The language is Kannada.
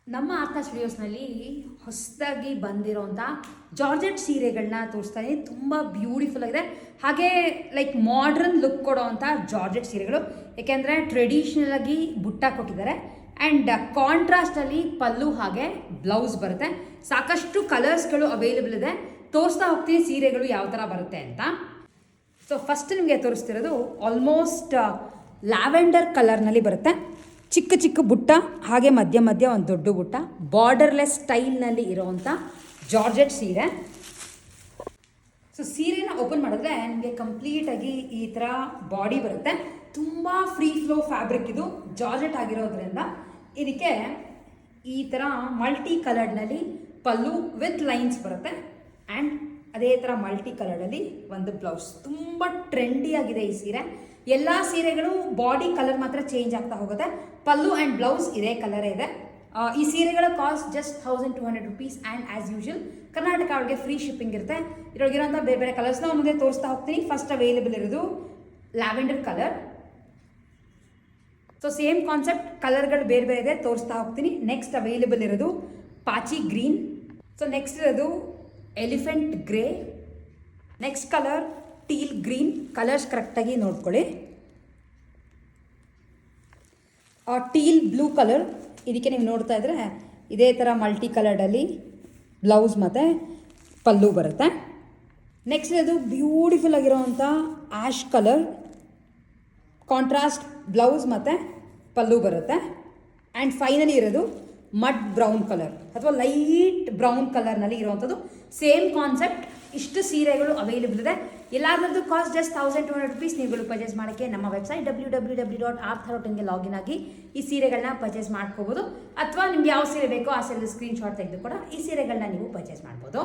ನಮ್ಮ ಆರ್ಥ ಸ್ಟುಡಿಯೋಸ್ನಲ್ಲಿ ಹೊಸದಾಗಿ ಬಂದಿರೋಂಥ ಜಾರ್ಜೆಟ್ ಸೀರೆಗಳನ್ನ ತೋರಿಸ್ತಾ ಇದ್ದೀನಿ. ತುಂಬ ಬ್ಯೂಟಿಫುಲ್ ಆಗಿದೆ, ಹಾಗೆ ಲೈಕ್ ಮಾಡ್ರನ್ ಲುಕ್ ಕೊಡೋವಂಥ ಜಾರ್ಜೆಟ್ ಸೀರೆಗಳು. ಏಕೆಂದರೆ ಟ್ರೆಡಿಷ್ನಲ್ ಆಗಿ ಬುಟ್ಟ ಕೊಟ್ಟಿದ್ದಾರೆ ಆ್ಯಂಡ್ ಕಾಂಟ್ರಾಸ್ಟಲ್ಲಿ ಪಲ್ಲು ಹಾಗೆ ಬ್ಲೌಸ್ ಬರುತ್ತೆ. ಸಾಕಷ್ಟು ಕಲರ್ಸ್ಗಳು ಅವೈಲೇಬಲ್ ಇದೆ. ತೋರಿಸ್ತಾ ಹೋಗ್ತೀನಿ ಸೀರೆಗಳು ಯಾವ ಥರ ಬರುತ್ತೆ ಅಂತ. ಸೊ ಫಸ್ಟ್ ನಿಮಗೆ ತೋರಿಸ್ತಿರೋದು ಆಲ್ಮೋಸ್ಟ್ ಲ್ಯಾವೆಂಡರ್ ಕಲರ್ನಲ್ಲಿ ಬರುತ್ತೆ. ಚಿಕ್ಕ ಚಿಕ್ಕ ಬುಟ್ಟ ಹಾಗೆ ಮಧ್ಯ ಮಧ್ಯ ಒಂದು ದೊಡ್ಡ ಬುಟ್ಟ, ಬಾರ್ಡರ್ಲೆಸ್ ಸ್ಟೈಲ್ನಲ್ಲಿ ಇರೋವಂಥ ಜಾರ್ಜೆಟ್ ಸೀರೆ. ಸೊ ಸೀರೆನ ಓಪನ್ ಮಾಡಿದ್ರೆ ನಿಮಗೆ ಕಂಪ್ಲೀಟಾಗಿ ಈ ಥರ ಬಾಡಿ ಬರುತ್ತೆ. ತುಂಬ ಫ್ರೀ ಫ್ಲೋ ಫ್ಯಾಬ್ರಿಕ್ ಇದು, ಜಾರ್ಜೆಟ್ ಆಗಿರೋದ್ರಿಂದ ಇದಕ್ಕೆ ಈ ಥರ ಮಲ್ಟಿ ಕಲರ್ನಲ್ಲಿ ಪಲ್ಲು ವಿತ್ ಲೈನ್ಸ್ ಬರುತ್ತೆ ಆ್ಯಂಡ್ ಅದೇ ಥರ ಮಲ್ಟಿ ಕಲರಲ್ಲಿ ಒಂದು ಬ್ಲೌಸ್. ತುಂಬ ಟ್ರೆಂಡಿಯಾಗಿದೆ ಈ ಸೀರೆ. ಎಲ್ಲ ಸೀರೆಗಳು ಬಾಡಿ ಕಲರ್ ಮಾತ್ರ ಚೇಂಜ್ ಆಗ್ತಾ ಹೋಗುತ್ತೆ. ಪಲ್ಲು ಆ್ಯಂಡ್ ಬ್ಲೌಸ್ ಇದೇ ಕಲರೇ ಇದೆ. ಈ ಸೀರೆಗಳ cost just 1200 rupees and as usual Karnataka ಅವ್ರಿಗೆ ಫ್ರೀ ಶಿಪ್ಪಿಂಗ್ ಇರುತ್ತೆ. ಇರೋಗಿರೋಂಥ ಬೇರೆ ಬೇರೆ ಕಲರ್ಸ್ನ ಮುಂದೆ ತೋರಿಸ್ತಾ ಹೋಗ್ತೀನಿ. ಫಸ್ಟ್ ಅವೈಲೇಬಲ್ ಇರೋದು lavender colour. So same concept, ಕಲರ್ಗಳು ಬೇರೆ ಬೇರೆ ಇದೆ, ತೋರಿಸ್ತಾ ಹೋಗ್ತೀನಿ. ನೆಕ್ಸ್ಟ್ ಅವೈಲೇಬಲ್ ಇರೋದು ಪಾಚಿ ಗ್ರೀನ್. ಸೊ ನೆಕ್ಸ್ಟ್ ಇರೋದು elephant grey. Next colour teal green. Colours ಕರೆಕ್ಟಾಗಿ ನೋಡ್ಕೊಳ್ಳಿ. ಟೀಲ್ ಬ್ಲೂ ಕಲರ್, ಇದಕ್ಕೆ ನೀವು ನೋಡ್ತಾ ಇದ್ರೆ ಇದೇ ಥರ ಮಲ್ಟಿ ಕಲರ್ಡಲ್ಲಿ ಬ್ಲೌಸ್ ಮತ್ತು ಪಲ್ಲು ಬರುತ್ತೆ. ನೆಕ್ಸ್ಟ್ ಇದು ಬ್ಯೂಟಿಫುಲ್ ಆಗಿರೋವಂಥ ಆ್ಯಶ್ ಕಲರ್, ಕಾಂಟ್ರಾಸ್ಟ್ ಬ್ಲೌಸ್ ಮತ್ತು ಪಲ್ಲು ಬರುತ್ತೆ. ಆ್ಯಂಡ್ ಫೈನಲಿ ಇರೋದು ಮಡ್ ಬ್ರೌನ್ ಕಲರ್ ಅಥವಾ ಲೈಟ್ ಬ್ರೌನ್ ಕಲರ್ನಲ್ಲಿ ಇರುವಂಥದ್ದು. Same concept. ಇಷ್ಟು ಸೀರೆಗಳು ಅವೈಲೇಬಲ್ ಇದೆ. ಎಲ್ಲಾದ್ರದ್ದು ಕಾಸ್ಟ್ ಜಸ್ಟ್ 1200 rupees. ನೀವುಗಳು ಪರ್ಚೇಸ್ ಮಾಡೋಕ್ಕೆ ನಮ್ಮ ವೆಬ್ಸೈಟ್ www.artha.in ಲಾಗಿನ್ ಆಗಿ ಈ ಸೀರೆಗಳನ್ನ ಪರ್ಚೇಸ್ ಮಾಡ್ಕೋಬೋದು. ಅಥವಾ ನಿಮ್ಗೆ ಯಾವ ಸೀರೆ ಬೇಕೋ ಆ ಸೀರೆ ಸ್ಕ್ರೀನ್ಶಾಟ್ ತೆಗೆದು ಕೂಡ ಈ ಸೀರೆಗಳನ್ನ ನೀವು ಪರ್ಚೇಸ್ ಮಾಡ್ಬೋದು.